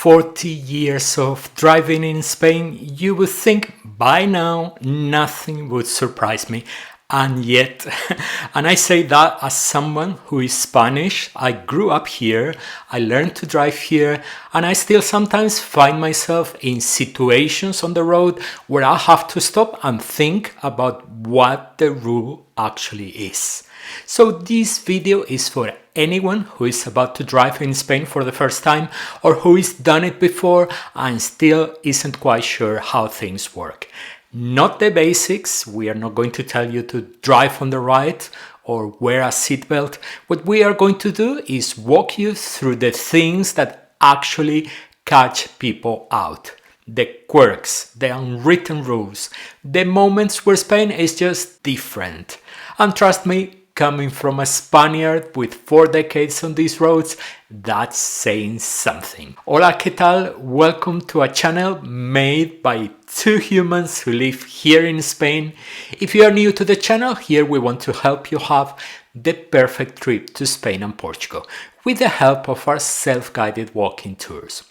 40 years of driving in Spain, you would think by now nothing would surprise me. And yet, and I say that as someone who is Spanish, I grew up here, I learned to drive here, and I still sometimes find myself in situations on the road where I have to stop and think about what the rule actually is. So this video is for anyone who is about to drive in Spain for the first time or who has done it before and still isn't quite sure how things work. Not the basics, we are not going to tell you to drive on the right or wear a seatbelt. What we are going to do is walk you through the things that actually catch people out. The quirks, the unwritten rules, the moments where Spain is just different. And trust me, coming from a Spaniard with 4 decades on these roads, that's saying something. Hola, ¿qué tal? Welcome to a channel made by 2 humans who live here in Spain. If you are new to the channel, here we want to help you have the perfect trip to Spain and Portugal with the help of our self-guided walking tours.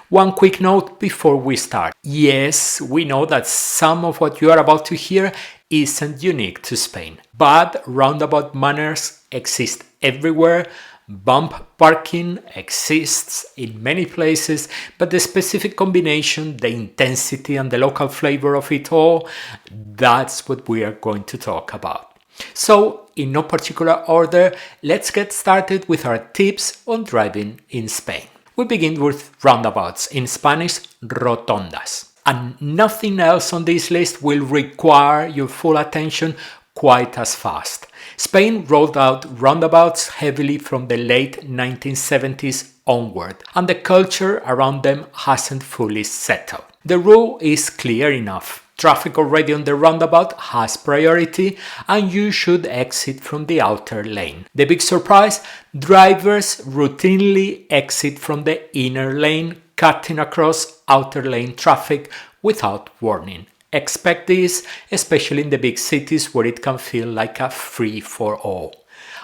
One quick note before we start. Yes, we know that some of what you are about to hear isn't unique to Spain, but roundabout manners exist everywhere. Bump parking exists in many places, but the specific combination, the intensity and the local flavor of it all, that's what we are going to talk about. So, in no particular order, let's get started with our tips on driving in Spain. We begin with roundabouts, in Spanish, rotondas. And nothing else on this list will require your full attention quite as fast. Spain rolled out roundabouts heavily from the late 1970s onward, and the culture around them hasn't fully settled. The rule is clear enough. Traffic already on the roundabout has priority and you should exit from the outer lane. The big surprise, drivers routinely exit from the inner lane, cutting across outer lane traffic without warning. Expect this, especially in the big cities where it can feel like a free-for-all.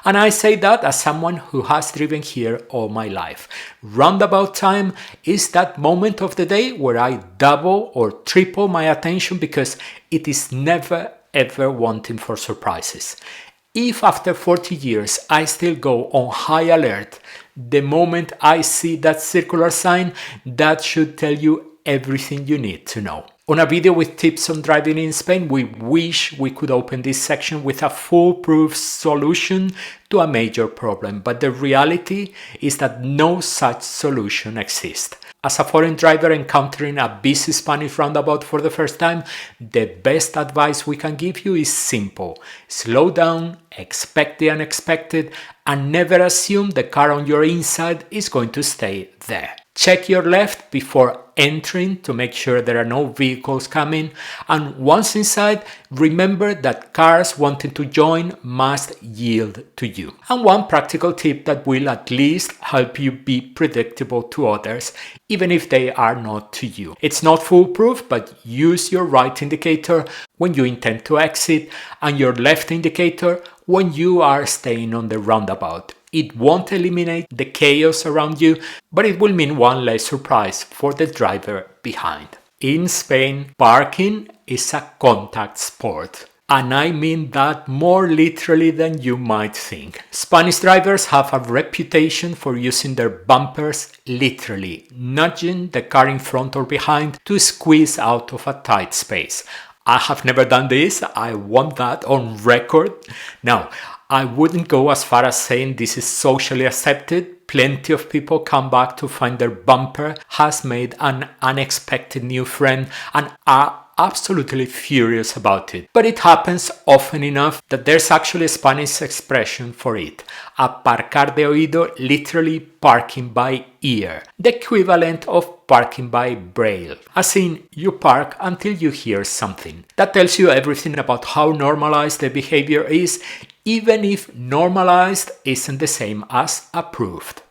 And I say that as someone who has driven here all my life. Roundabout time is that moment of the day where I double or triple my attention because it is never ever wanting for surprises. If after 40 years I still go on high alert, the moment I see that circular sign, that should tell you everything you need to know. On a video with tips on driving in Spain, we wish we could open this section with a foolproof solution to a major problem, but the reality is that no such solution exists. As a foreign driver encountering a busy Spanish roundabout for the first time, the best advice we can give you is simple. Slow down, expect the unexpected, and never assume the car on your inside is going to stay there. Check your left before entering to make sure there are no vehicles coming, and once inside, remember that cars wanting to join must yield to you. And one practical tip that will at least help you be predictable to others, even if they are not to you. It's not foolproof, but use your right indicator when you intend to exit and your left indicator when you are staying on the roundabout. It won't eliminate the chaos around you, but it will mean one less surprise for the driver behind. In Spain, parking is a contact sport. And I mean that more literally than you might think. Spanish drivers have a reputation for using their bumpers literally, nudging the car in front or behind to squeeze out of a tight space. I have never done this, I want that on record. Now, I wouldn't go as far as saying this is socially accepted. Plenty of people come back to find their bumper has made an unexpected new friend and are absolutely furious about it. But it happens often enough that there's actually a Spanish expression for it. Aparcar de oído, literally parking by ear. The equivalent of parking by braille. As in, you park until you hear something. That tells you everything about how normalized the behavior is, even if normalized isn't the same as approved.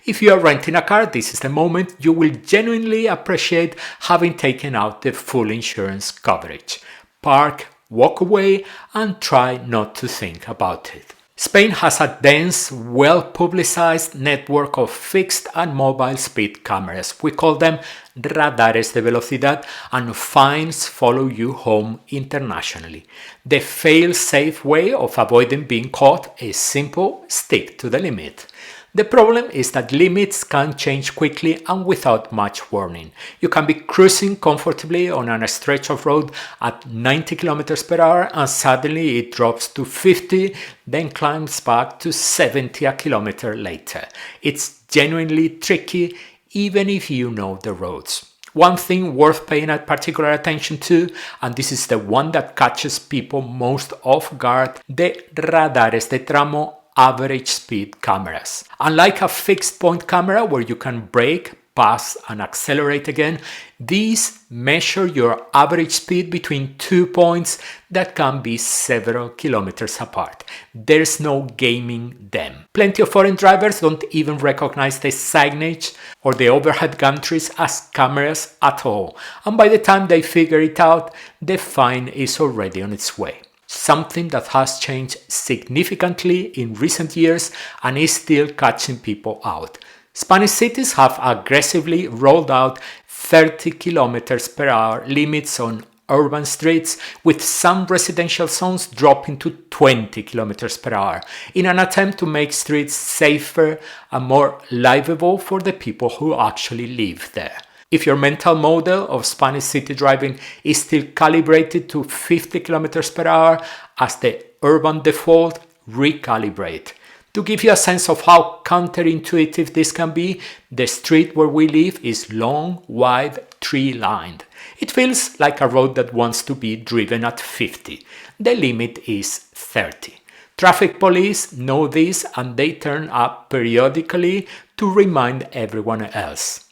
If you are renting a car, this is the moment you will genuinely appreciate having taken out the full insurance coverage. Park, walk away, and try not to think about it. Spain has a dense, well-publicized network of fixed and mobile speed cameras. We call them radares de velocidad, and fines follow you home internationally. The fail-safe way of avoiding being caught is simple: stick to the limit. The problem is that limits can change quickly and without much warning. You can be cruising comfortably on a stretch of road at 90 km per hour and suddenly it drops to 50, then climbs back to 70 a kilometer later. It's genuinely tricky even if you know the roads. One thing worth paying particular attention to, and this is the one that catches people most off guard, the radares de tramo average speed cameras. Unlike a fixed point camera where you can brake, pass and accelerate again, these measure your average speed between 2 points that can be several kilometers apart. There's no gaming them. Plenty of foreign drivers don't even recognize the signage or the overhead gantries as cameras at all, and by the time they figure it out, the fine is already on its way. Something that has changed significantly in recent years and is still catching people out. Spanish cities have aggressively rolled out 30 km per hour limits on urban streets, with some residential zones dropping to 20 km per hour in an attempt to make streets safer and more livable for the people who actually live there. If your mental model of Spanish city driving is still calibrated to 50 km per hour as the urban default, recalibrate. To give you a sense of how counterintuitive this can be, the street where we live is long, wide, tree-lined. It feels like a road that wants to be driven at 50. The limit is 30. Traffic police know this and they turn up periodically to remind everyone else.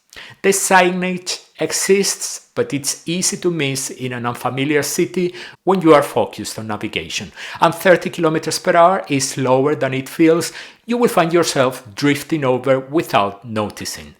The signage exists, but it's easy to miss in an unfamiliar city when you are focused on navigation. And 30 km per hour is slower than it feels. You will find yourself drifting over without noticing.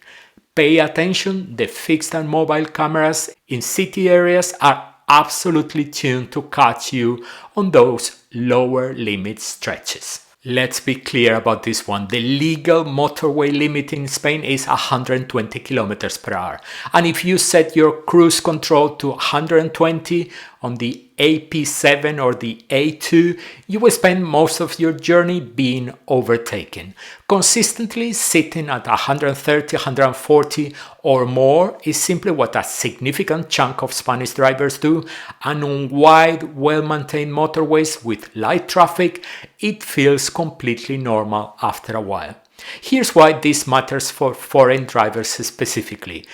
Pay attention, the fixed and mobile cameras in city areas are absolutely tuned to catch you on those lower limit stretches. Let's be clear about this one. The legal motorway limit in Spain is 120 km per hour. And if you set your cruise control to 120 on the AP7 or the A2, you will spend most of your journey being overtaken. Consistently sitting at 130, 140 or more is simply what a significant chunk of Spanish drivers do, and on wide, well-maintained motorways with light traffic, it feels completely normal after a while. Here's why this matters for foreign drivers specifically.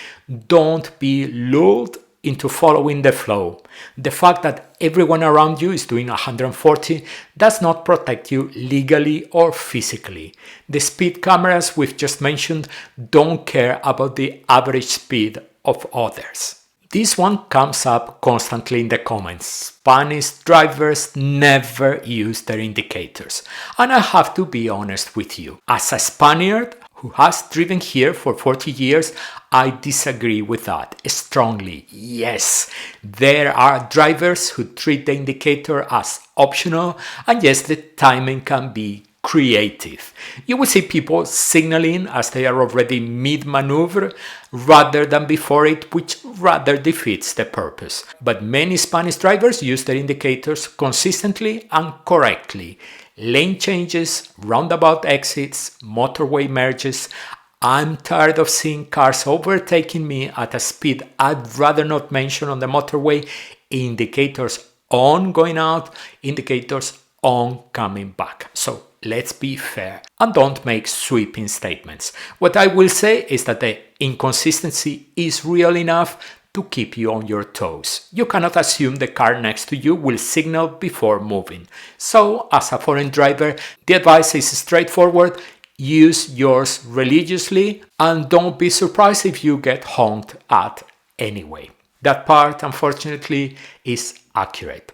Don't be lulled into following the flow. The fact that everyone around you is doing 140 does not protect you legally or physically. The speed cameras we've just mentioned don't care about the average speed of others. This one comes up constantly in the comments. Spanish drivers never use their indicators. And I have to be honest with you. As a Spaniard who has driven here for 40 years, I disagree with that strongly. Yes, there are drivers who treat the indicator as optional, and yes, the timing can be creative. You will see people signaling as they are already mid-maneuver rather than before it, which rather defeats the purpose. But many Spanish drivers use their indicators consistently and correctly. Lane changes, roundabout exits, motorway merges. I'm tired of seeing cars overtaking me at a speed I'd rather not mention on the motorway. Indicators on going out, indicators on coming back. So let's be fair and don't make sweeping statements. What I will say is that the inconsistency is real enough to keep you on your toes. You cannot assume the car next to you will signal before moving. So, as a foreign driver, the advice is straightforward. Use yours religiously and don't be surprised if you get honked at anyway. That part, unfortunately, is accurate.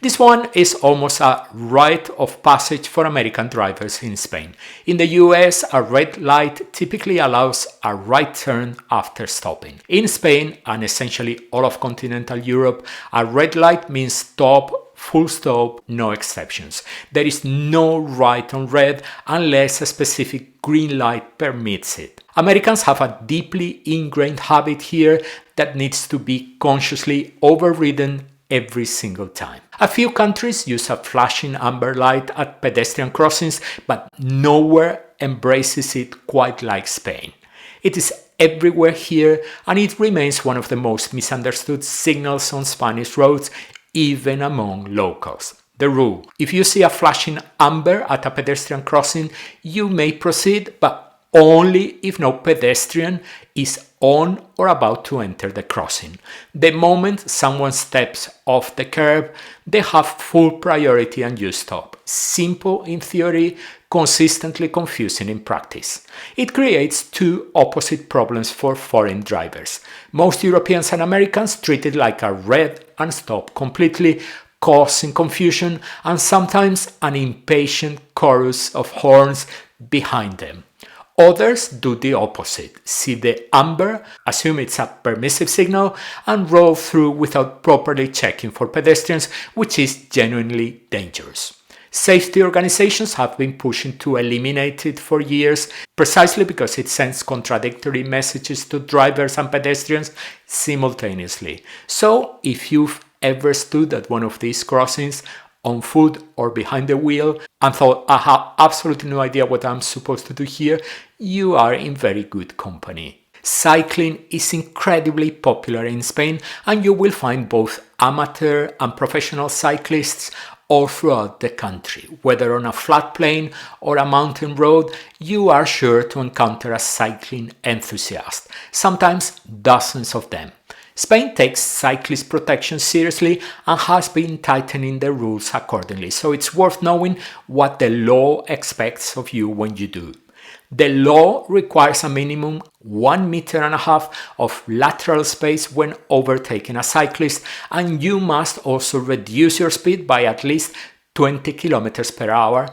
This one is almost a rite of passage for American drivers in Spain. In the US, a red light typically allows a right turn after stopping. In Spain, and essentially all of continental Europe, a red light means stop full stop, no exceptions. There is no right on red unless a specific green light permits it. Americans have a deeply ingrained habit here that needs to be consciously overridden every single time. A few countries use a flashing amber light at pedestrian crossings, but nowhere embraces it quite like Spain. It is everywhere here, and it remains one of the most misunderstood signals on Spanish roads, even among locals. The rule: if you see a flashing amber at a pedestrian crossing, you may proceed, but only if no pedestrian is on or about to enter the crossing. The moment someone steps off the curb, they have full priority and you stop. Simple in theory, consistently confusing in practice. It creates two opposite problems for foreign drivers. Most Europeans and Americans treat it like a red and stop completely, causing confusion and sometimes an impatient chorus of horns behind them. Others do the opposite, see the amber, assume it's a permissive signal, and roll through without properly checking for pedestrians, which is genuinely dangerous. Safety organizations have been pushing to eliminate it for years, precisely because it sends contradictory messages to drivers and pedestrians simultaneously. So, if you've ever stood at one of these crossings, on foot or behind the wheel, and thought, I have absolutely no idea what I'm supposed to do here, you are in very good company. Cycling is incredibly popular in Spain, and you will find both amateur and professional cyclists all throughout the country. Whether on a flat plain or a mountain road, you are sure to encounter a cycling enthusiast, sometimes dozens of them. Spain takes cyclist protection seriously and has been tightening the rules accordingly, so it's worth knowing what the law expects of you when you do. The law requires a minimum 1.5 meters of lateral space when overtaking a cyclist, and you must also reduce your speed by at least 20 kilometers per hour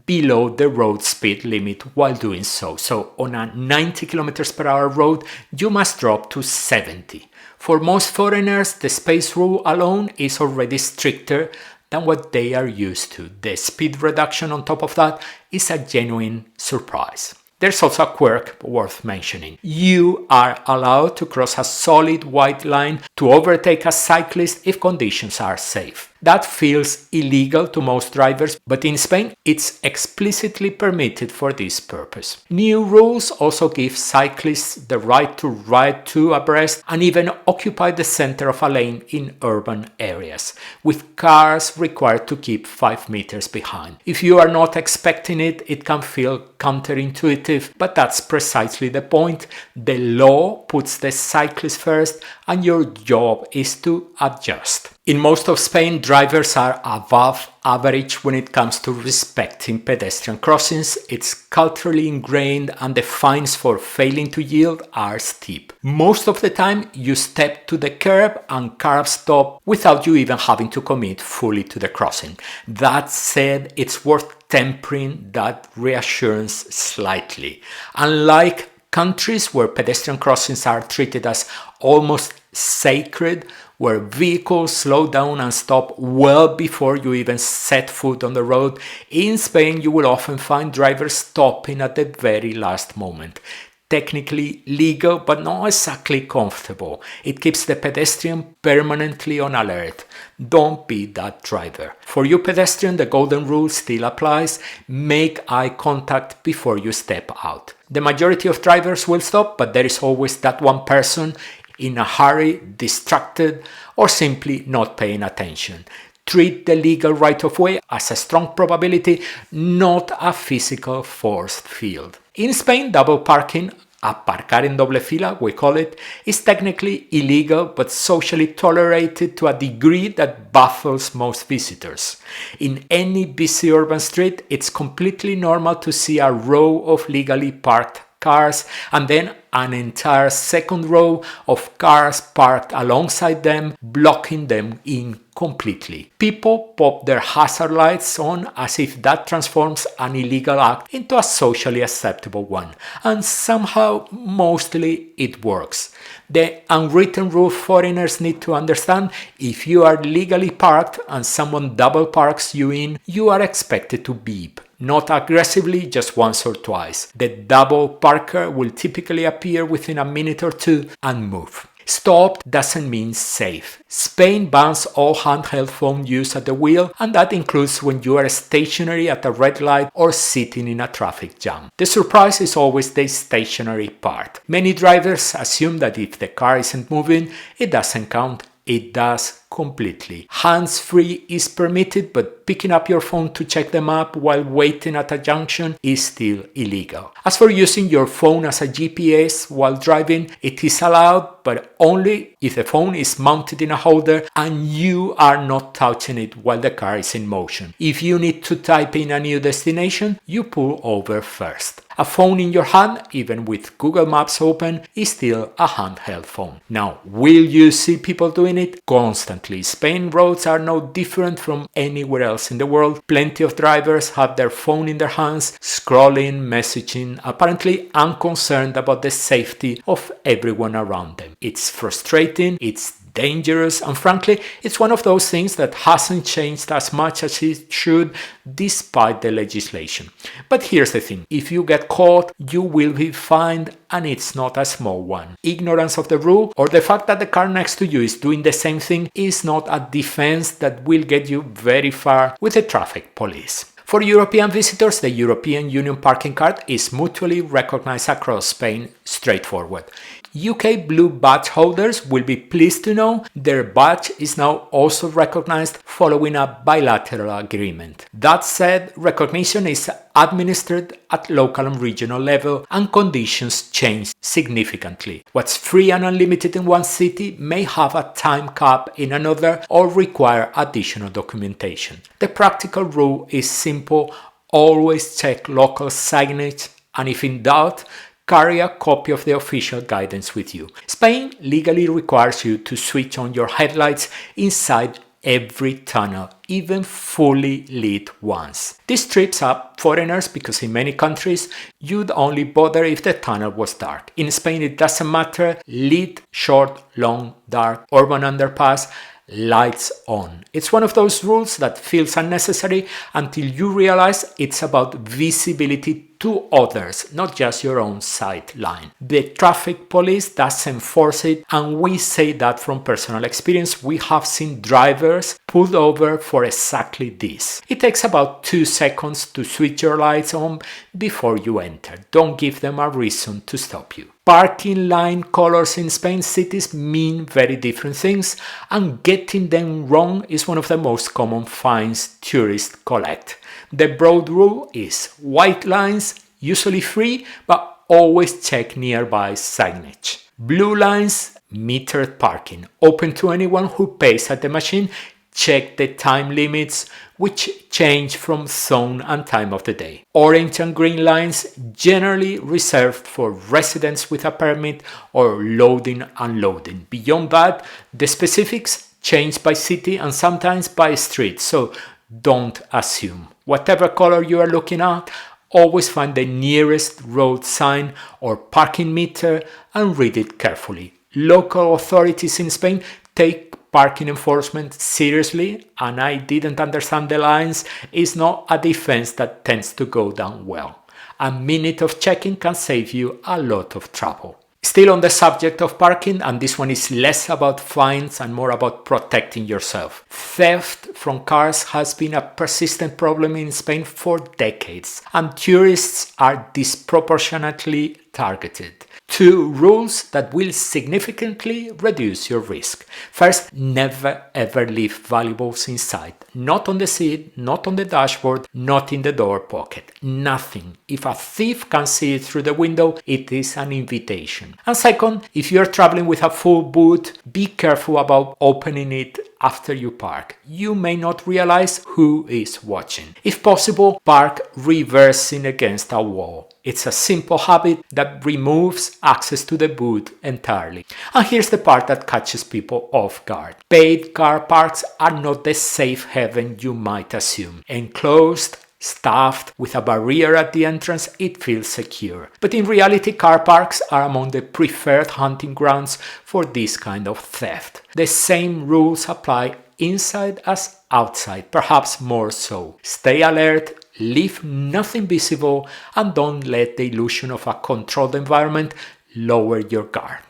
below the road speed limit while doing so. So on a 90 kilometers per hour road, you must drop to 70. For most foreigners, the space rule alone is already stricter than what they are used to. The speed reduction on top of that is a genuine surprise. There's also a quirk worth mentioning. You are allowed to cross a solid white line to overtake a cyclist if conditions are safe. That feels illegal to most drivers, but in Spain it's explicitly permitted for this purpose. New rules also give cyclists the right to ride two abreast and even occupy the center of a lane in urban areas, with cars required to keep 5 meters behind. If you are not expecting it, it can feel counterintuitive, but that's precisely the point. The law puts the cyclist first, and your job is to adjust. In most of Spain, drivers are above average when it comes to respecting pedestrian crossings. It's culturally ingrained, and the fines for failing to yield are steep. Most of the time, you step to the curb and cars stop without you even having to commit fully to the crossing. That said, it's worth tempering that reassurance slightly. Unlike countries where pedestrian crossings are treated as almost sacred, where vehicles slow down and stop well before you even set foot on the road, in Spain you will often find drivers stopping at the very last moment. Technically legal, but not exactly comfortable. It keeps the pedestrian permanently on alert. Don't be that driver. For you pedestrian, the golden rule still applies. Make eye contact before you step out. The majority of drivers will stop, but there is always that one person in a hurry, distracted, or simply not paying attention. Treat the legal right-of-way as a strong probability, not a physical force field. In Spain, double parking, aparcar en doble fila, we call it, is technically illegal but socially tolerated to a degree that baffles most visitors. In any busy urban street, it's completely normal to see a row of legally parked parked cars, and then an entire second row of cars parked alongside them, blocking them in completely. People pop their hazard lights on as if that transforms an illegal act into a socially acceptable one, and somehow, mostly, it works. The unwritten rule foreigners need to understand: if you are legally parked and someone double parks you in, you are expected to beep. Not aggressively, just once or twice. The double parker will typically appear within a minute or two and move. Stop doesn't mean safe. Spain bans all handheld phone use at the wheel, and that includes when you are stationary at a red light or sitting in a traffic jam. The surprise is always the stationary part. Many drivers assume that if the car isn't moving, it doesn't count. It does completely. Hands-free is permitted, but picking up your phone to check the map while waiting at a junction is still illegal. As for using your phone as a GPS while driving, it is allowed, but only if the phone is mounted in a holder and you are not touching it while the car is in motion. If you need to type in a new destination, you pull over first. A phone in your hand, even with Google Maps open, is still a handheld phone. Now, will you see people doing it? Constantly. Spain roads are no different from anywhere else in the world. Plenty of drivers have their phone in their hands, scrolling, messaging, apparently unconcerned about the safety of everyone around them. It's frustrating, it's dangerous, and frankly, it's one of those things that hasn't changed as much as it should despite the legislation. But here's the thing: if you get caught, you will be fined, and it's not a small one. Ignorance of the rule or the fact that the car next to you is doing the same thing is not a defense that will get you very far with the traffic police. For European visitors, the European Union parking card is mutually recognized across Spain. Straightforward. UK Blue badge holders will be pleased to know their badge is now also recognized following a bilateral agreement. That said, recognition is administered at local and regional level, and conditions change significantly. What's free and unlimited in one city may have a time cap in another or require additional documentation. The practical rule is simple: always check local signage, and if in doubt, carry a copy of the official guidance with you. Spain legally requires you to switch on your headlights inside every tunnel, even fully lit ones. This trips up foreigners because in many countries you'd only bother if the tunnel was dark. In Spain it doesn't matter: lit, short, long, dark, urban underpass, lights on. It's one of those rules that feels unnecessary until you realize it's about visibility to others, not just your own sight line. The traffic police does enforce it, and we say that from personal experience. We have seen drivers pulled over for exactly this. It takes about 2 seconds to switch your lights on before you enter. Don't give them a reason to stop you. Parking line colors in Spain's cities mean very different things, and getting them wrong is one of the most common fines tourists collect. The broad rule is white lines, usually free, but always check nearby signage. Blue lines, metered parking, open to anyone who pays at the machine. Check the time limits, which change from zone and time of the day. Orange and green lines, generally reserved for residents with a permit or loading and unloading. Beyond that, the specifics change by city and sometimes by street, so don't assume. Whatever color you are looking at, always find the nearest road sign or parking meter and read it carefully. Local authorities in Spain take parking enforcement seriously, and I didn't understand the lines is not a defense that tends to go down well. A minute of checking can save you a lot of trouble. Still on the subject of parking, and this one is less about fines and more about protecting yourself. Theft from cars has been a persistent problem in Spain for decades, and tourists are disproportionately targeted. 2 rules that will significantly reduce your risk. First, never ever leave valuables inside. Not on the seat, not on the dashboard, not in the door pocket. Nothing. If a thief can see it through the window, it is an invitation. And second, if you are traveling with a full boot, be careful about opening it after you park. You may not realize who is watching. If possible, park reversing against a wall. It's a simple habit that removes access to the boot entirely. And here's the part that catches people off guard. Paid car parks are not the safe haven you might assume. Enclosed, staffed, with a barrier at the entrance, it feels secure. But in reality, car parks are among the preferred hunting grounds for this kind of theft. The same rules apply inside as outside, perhaps more so. Stay alert, leave nothing visible, and don't let the illusion of a controlled environment lower your guard.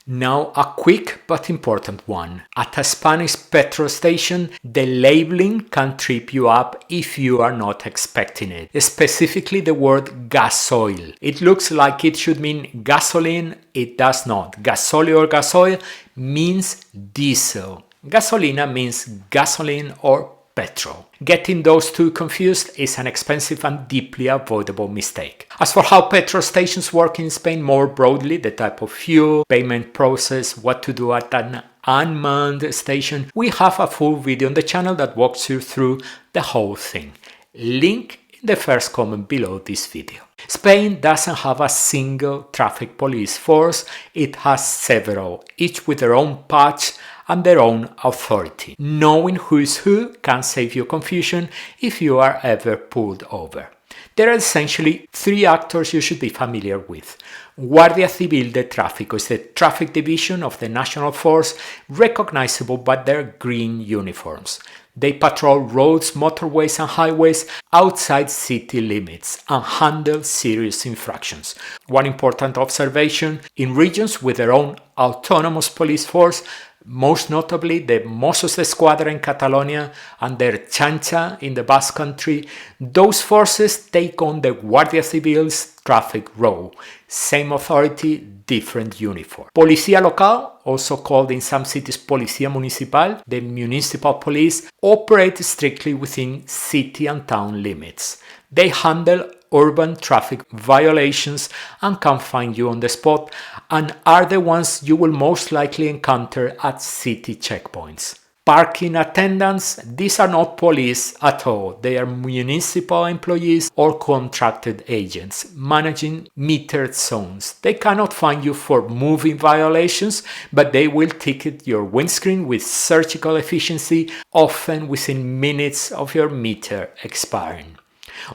Now, a quick but important one. At a Spanish petrol station, the labeling can trip you up if you are not expecting it. Specifically the word gasoil. It looks like it should mean gasoline. It does not. Gasóleo or gasoil means diesel. Gasolina means gasoline or petrol. Getting those two confused is an expensive and deeply avoidable mistake. As for how petrol stations work in Spain more broadly, the type of fuel, payment process, what to do at an unmanned station, we have a full video on the channel that walks you through the whole thing. Link in the first comment below this video. Spain doesn't have a single traffic police force, it has several, each with their own patch and their own authority. Knowing who is who can save you confusion if you are ever pulled over. There are essentially three actors you should be familiar with. Guardia Civil de Tráfico is the traffic division of the national force, recognizable by their green uniforms. They patrol roads, motorways and highways outside city limits and handle serious infractions. One important observation, in regions with their own autonomous police force, most notably the Mossos d'Esquadra in Catalonia and the Ertzaintza in the Basque Country, those forces take on the Guardia Civil's traffic role. Same authority, different uniform. Policía Local, also called in some cities Policía Municipal, the municipal police, operate strictly within city and town limits. They handle urban traffic violations and can find you on the spot, and are the ones you will most likely encounter at city checkpoints. Parking attendants, these are not police at all. They are municipal employees or contracted agents managing metered zones. They cannot find you for moving violations, but they will ticket your windscreen with surgical efficiency, often within minutes of your meter expiring.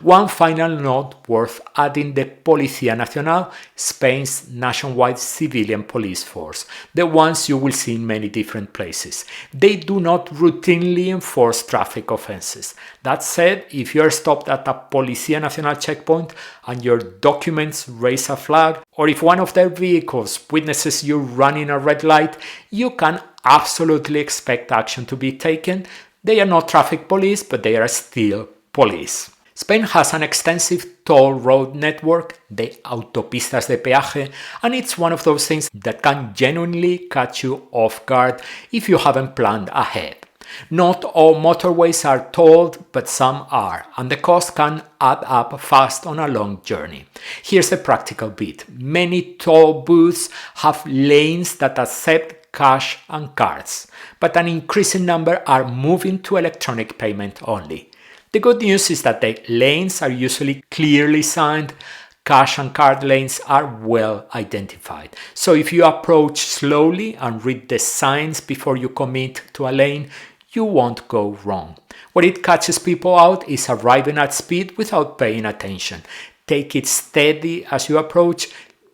One final note worth adding: the Policía Nacional, Spain's nationwide civilian police force, the ones you will see in many different places. They do not routinely enforce traffic offenses. That said, if you are stopped at a Policía Nacional checkpoint and your documents raise a flag, or if one of their vehicles witnesses you running a red light, you can absolutely expect action to be taken. They are not traffic police, but they are still police. Spain has an extensive toll road network, the autopistas de peaje, and it's one of those things that can genuinely catch you off guard if you haven't planned ahead. Not all motorways are tolled, but some are, and the cost can add up fast on a long journey. Here's the practical bit. Many toll booths have lanes that accept cash and cards, but an increasing number are moving to electronic payment only. The good news is that the lanes are usually clearly signed. Cash and card lanes are well identified. So if you approach slowly and read the signs before you commit to a lane, you won't go wrong. What it catches people out is arriving at speed without paying attention. Take it steady as you approach,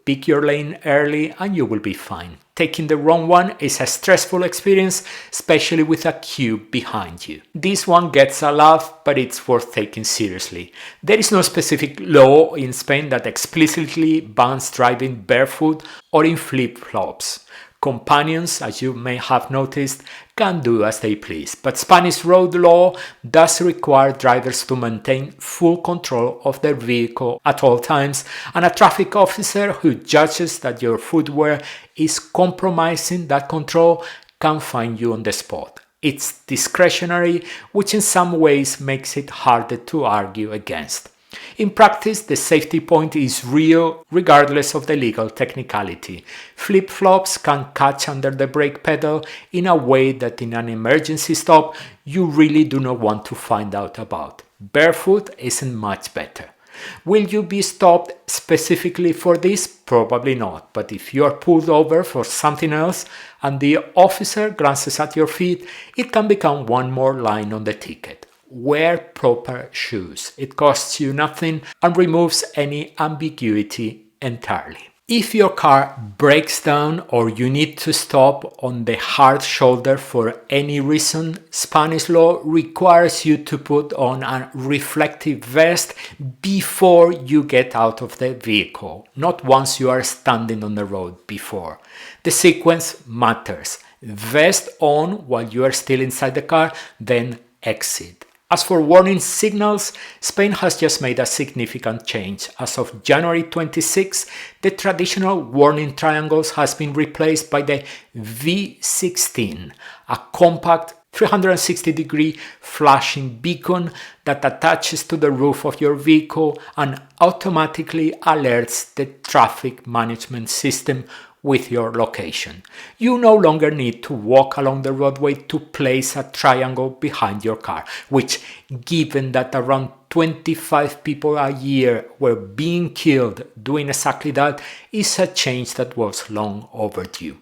pick your lane early, and you will be fine. Taking the wrong one is a stressful experience, especially with a queue behind you. This one gets a laugh, but it's worth taking seriously. There is no specific law in Spain that explicitly bans driving barefoot or in flip-flops. Companions, as you may have noticed, can do as they please, but Spanish road law does require drivers to maintain full control of their vehicle at all times, and a traffic officer who judges that your footwear is compromising that control can fine you on the spot. It's discretionary, which in some ways makes it harder to argue against. In practice, the safety point is real regardless of the legal technicality. Flip-flops can catch under the brake pedal in a way that in an emergency stop you really do not want to find out about. Barefoot isn't much better. Will you be stopped specifically for this? Probably not, but if you are pulled over for something else and the officer glances at your feet, it can become one more line on the ticket. Wear proper shoes. It costs you nothing and removes any ambiguity entirely. If your car breaks down or you need to stop on the hard shoulder for any reason, Spanish law requires you to put on a reflective vest before you get out of the vehicle, not once you are standing on the road before. The sequence matters. Vest on while you are still inside the car, then exit. As for warning signals, Spain has just made a significant change. As of January 26, the traditional warning triangles has been replaced by the V16, a compact 360-degree flashing beacon that attaches to the roof of your vehicle and automatically alerts the traffic management system with your location. You no longer need to walk along the roadway to place a triangle behind your car, which, given that around 25 people a year were being killed doing exactly that, is a change that was long overdue.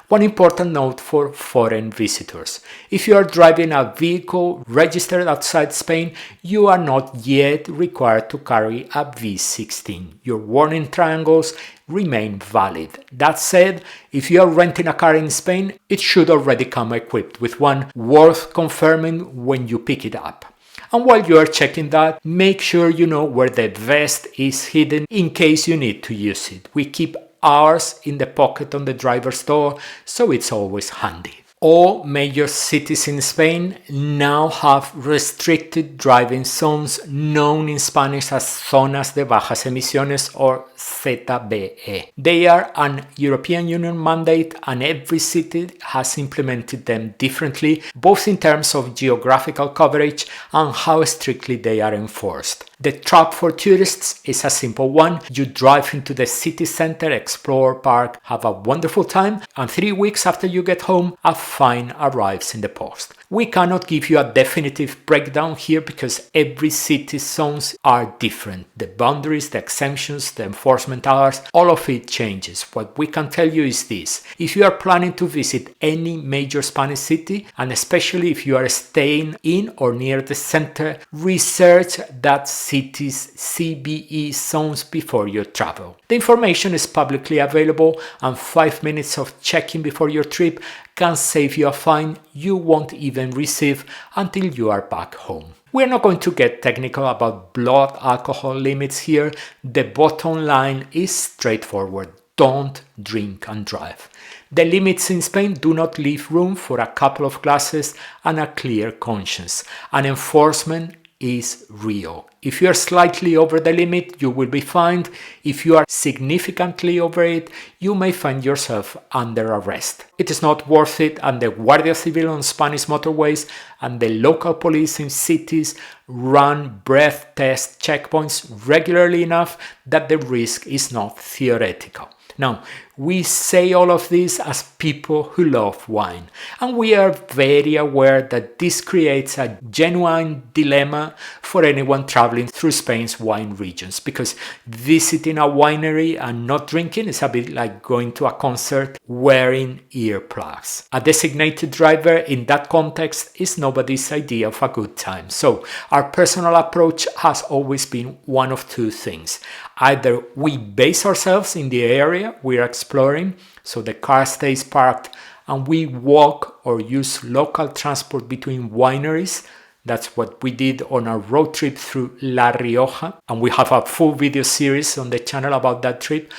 One important note for foreign visitors. If you are driving a vehicle registered outside Spain, you are not yet required to carry a V16. Your warning triangles remain valid. That said, if you are renting a car in Spain, it should already come equipped with one, worth confirming when you pick it up. And while you are checking that, make sure you know where the vest is hidden in case you need to use it. We keep ours in the pocket on the driver's door, so it's always handy. All major cities in Spain now have restricted driving zones known in Spanish as Zonas de Bajas Emisiones or ZBE. They are an European Union mandate and every city has implemented them differently, both in terms of geographical coverage and how strictly they are enforced. The trap for tourists is a simple one. You drive into the city center, explore, park, have a wonderful time, and 3 weeks after you get home, a fine arrives in the post. We cannot give you a definitive breakdown here because every city's zones are different. The boundaries, the exemptions, the enforcement hours, all of it changes. What we can tell you is this. If you are planning to visit any major Spanish city, and especially if you are staying in or near the center, research that city's CBE zones before you travel. The information is publicly available and 5 minutes of checking before your trip can save you a fine you won't even receive until you are back home. We're not going to get technical about blood alcohol limits here. The bottom line is straightforward. Don't drink and drive. The limits in Spain do not leave room for a couple of glasses and a clear conscience. And enforcement is real. If you are slightly over the limit, you will be fined. If you are significantly over it, you may find yourself under arrest. It is not worth it, and the Guardia Civil on Spanish motorways and the local police in cities run breath test checkpoints regularly enough that the risk is not theoretical. Now, we say all of this as people who love wine, and we are very aware that this creates a genuine dilemma for anyone traveling through Spain's wine regions, because visiting a winery and not drinking is a bit like going to a concert wearing earplugs. A designated driver in that context is nobody's idea of a good time. So our personal approach has always been one of two things. Either we base ourselves in the area we're exploring, so the car stays parked and we walk or use local transport between wineries. That's what we did on our road trip through La Rioja, and we have a full video series on the channel about that trip.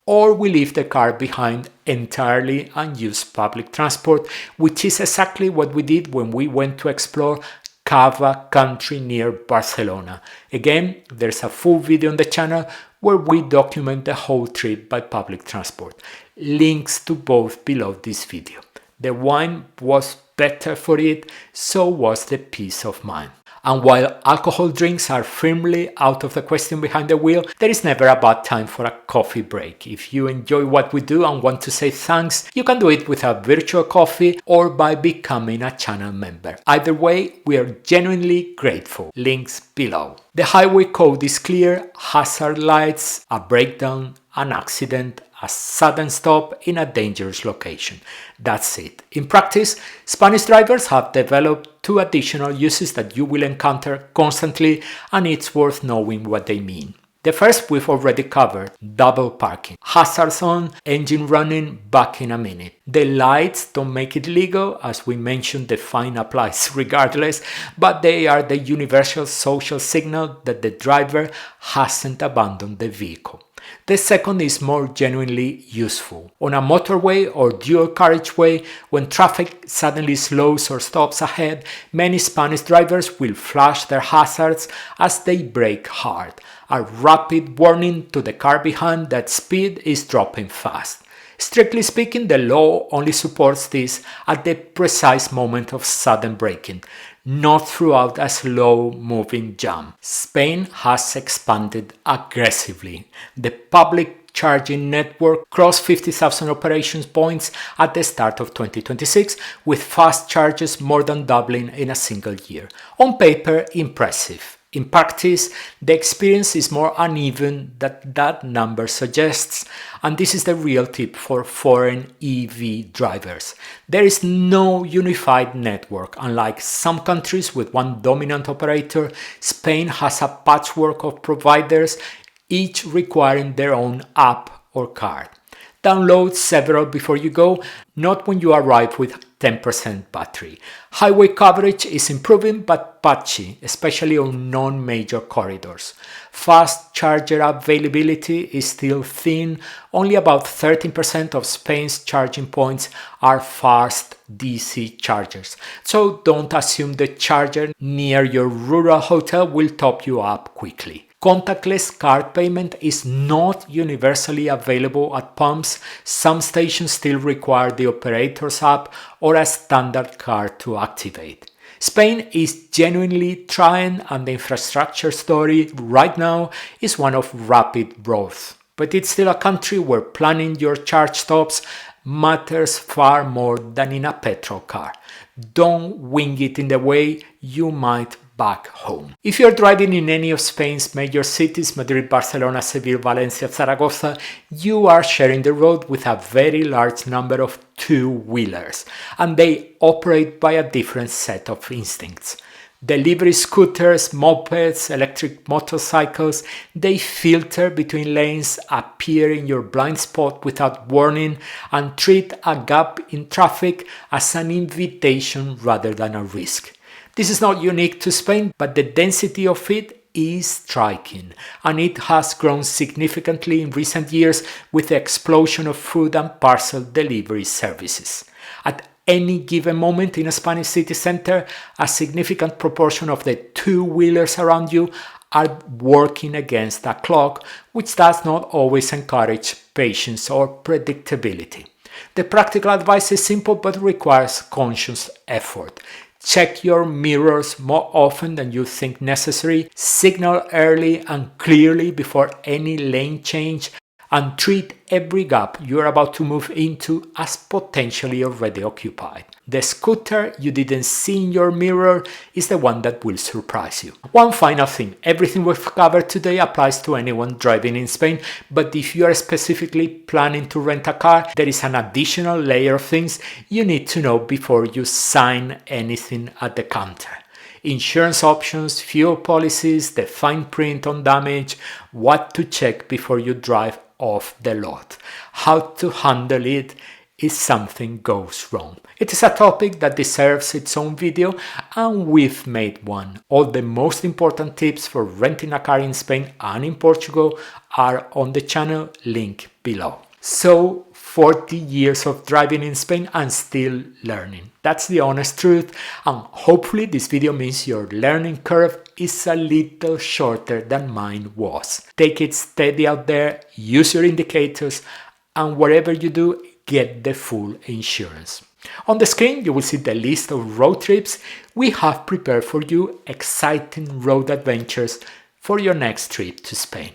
Or we leave the car behind entirely and use public transport, which is exactly what we did when we went to explore Cava country near Barcelona. Again, there's a full video on the channel where we document the whole trip by public transport. Links to both below this video. The wine was better for it, so was the peace of mind. And while alcohol drinks are firmly out of the question behind the wheel, there is never a bad time for a coffee break. If you enjoy what we do and want to say thanks, you can do it with a virtual coffee or by becoming a channel member. Either way, we are genuinely grateful. Links below. The highway code is clear: hazard lights, a breakdown, an accident, a sudden stop in a dangerous location. That's it. In practice, Spanish drivers have developed 2 additional uses that you will encounter constantly, and it's worth knowing what they mean. The first we've already covered: double parking. Hazards on, engine running, back in a minute. The lights don't make it legal, as we mentioned, the fine applies regardless, but they are the universal social signal that the driver hasn't abandoned the vehicle. The second is more genuinely useful. On a motorway or dual carriageway, when traffic suddenly slows or stops ahead, many Spanish drivers will flash their hazards as they brake hard, a rapid warning to the car behind that speed is dropping fast. Strictly speaking, the law only supports this at the precise moment of sudden braking, not throughout a slow-moving jam. Spain has expanded aggressively. The public charging network crossed 50,000 operation points at the start of 2026, with fast charges more than doubling in a single year. On paper, impressive. In practice, the experience is more uneven than that number suggests, and this is the real tip for foreign EV drivers. There is no unified network. Unlike some countries with one dominant operator, Spain has a patchwork of providers, each requiring their own app or card. Download several before you go, not when you arrive with 10% battery. Highway coverage is improving but patchy, especially on non-major corridors. Fast charger availability is still thin. Only about 13% of Spain's charging points are fast DC chargers. So don't assume the charger near your rural hotel will top you up quickly. Contactless card payment is not universally available at pumps. Some stations still require the operator's app or a standard card to activate. Spain is genuinely trying, and the infrastructure story right now is one of rapid growth. But it's still a country where planning your charge stops matters far more than in a petrol car. Don't wing it in the way you might back home. If you're driving in any of Spain's major cities, Madrid, Barcelona, Seville, Valencia, Zaragoza, you are sharing the road with a very large number of two-wheelers, and they operate by a different set of instincts. Delivery scooters, mopeds, electric motorcycles, they filter between lanes, appear in your blind spot without warning, and treat a gap in traffic as an invitation rather than a risk. This is not unique to Spain, but the density of it is striking, and it has grown significantly in recent years with the explosion of food and parcel delivery services. At any given moment in a Spanish city center, a significant proportion of the two-wheelers around you are working against a clock, which does not always encourage patience or predictability. The practical advice is simple but requires conscious effort. Check your mirrors more often than you think necessary, signal early and clearly before any lane change, and treat every gap you are about to move into as potentially already occupied. The scooter you didn't see in your mirror is the one that will surprise you. One final thing: everything we've covered today applies to anyone driving in Spain, but if you are specifically planning to rent a car, there is an additional layer of things you need to know before you sign anything at the counter. Insurance options, fuel policies, the fine print on damage, what to check before you drive off the lot, how to handle it if something goes wrong. It is a topic that deserves its own video, and we've made one. All the most important tips for renting a car in Spain and in Portugal are on the channel, link below. So 40 years of driving in Spain and still learning. That's the honest truth, and hopefully this video means your learning curve is a little shorter than mine was. Take it steady out there, use your indicators, and whatever you do, get the full insurance. On the screen you will see the list of road trips we have prepared for you, exciting road adventures for your next trip to Spain.